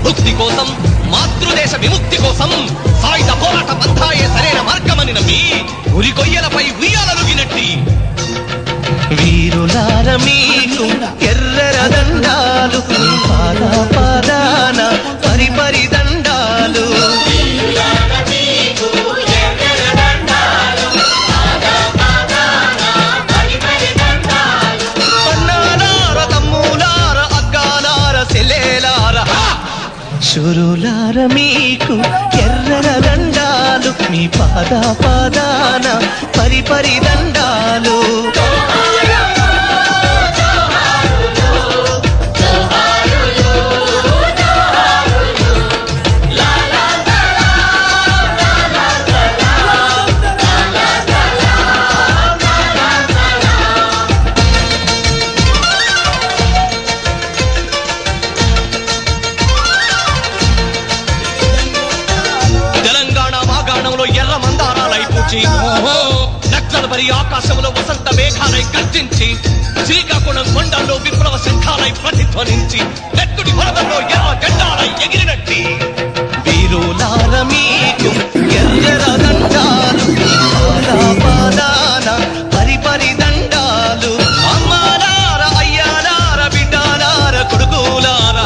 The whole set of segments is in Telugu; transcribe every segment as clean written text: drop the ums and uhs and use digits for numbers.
ముక్తి కోసం మాతృదేశ విముక్తి కోసం సాయుధ పోరాట పంథాయే సరైన మార్గమని నమ్మి ఉరి కొయ్యలపై ఉయ్యాలలుగినట్టి వీరులార మీకు ఎర్రర దండాలు పాద పాదాన పరిపరి దండాలు అన్నాలార తమ్ములార అగ్గాలార సెల్లేలార శురులార మీకు ఎర్రర దండాలు మీ పాద పాదాన పరిపరి దండాలు ఎర్ర మందారాలై పూచి నక్సల్బరి ఆకాశంలో వసంత మేఘాలై గర్జించి శ్రీకాకుళం కొండల్లో విప్లవ శంఖాలై ప్రతిధ్వనించి నెత్తుడి వరదల్లో ఎర్ర గడ్డాలై ఎగిరినట్టి వీరులార మీకు ఎర్ర దండాలు పాదాన పరిపరి దండాలు అమ్మాలార అయ్యాలార బిడ్డాలార కొడుకులార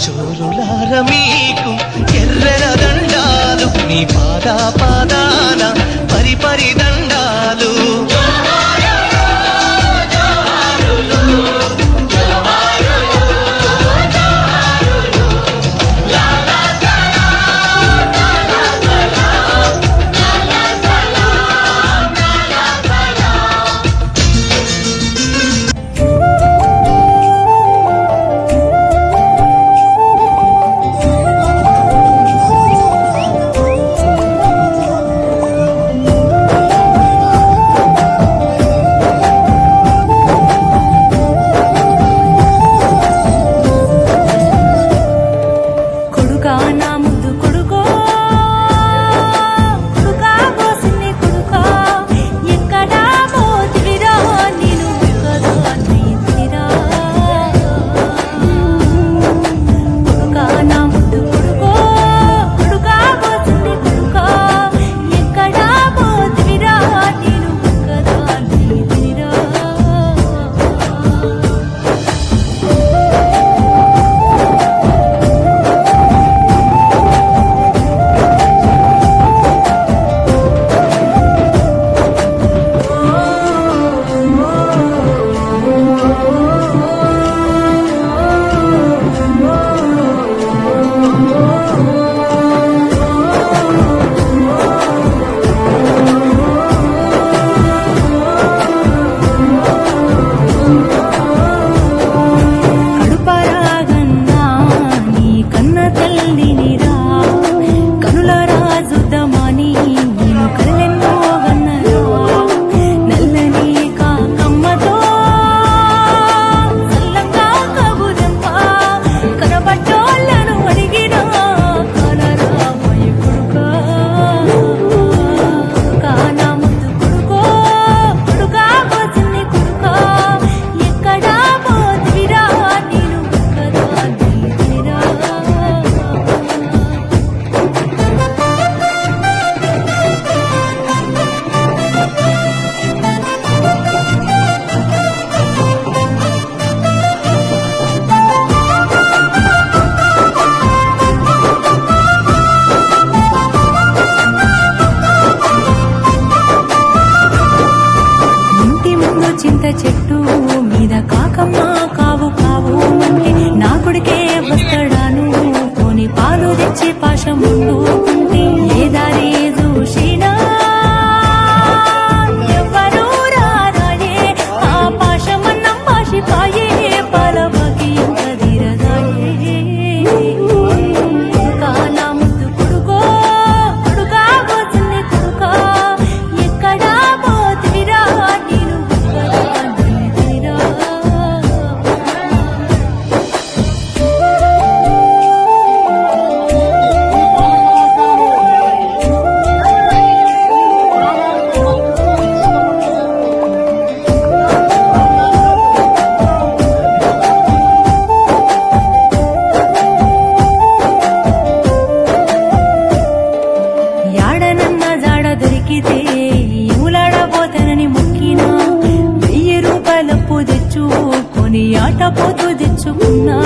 శూరులార మీకు ఎర్రర దండాలు మీ పాద పాదాన పరిపరి దండాలు ఆట పోతూ తెచ్చుకున్నా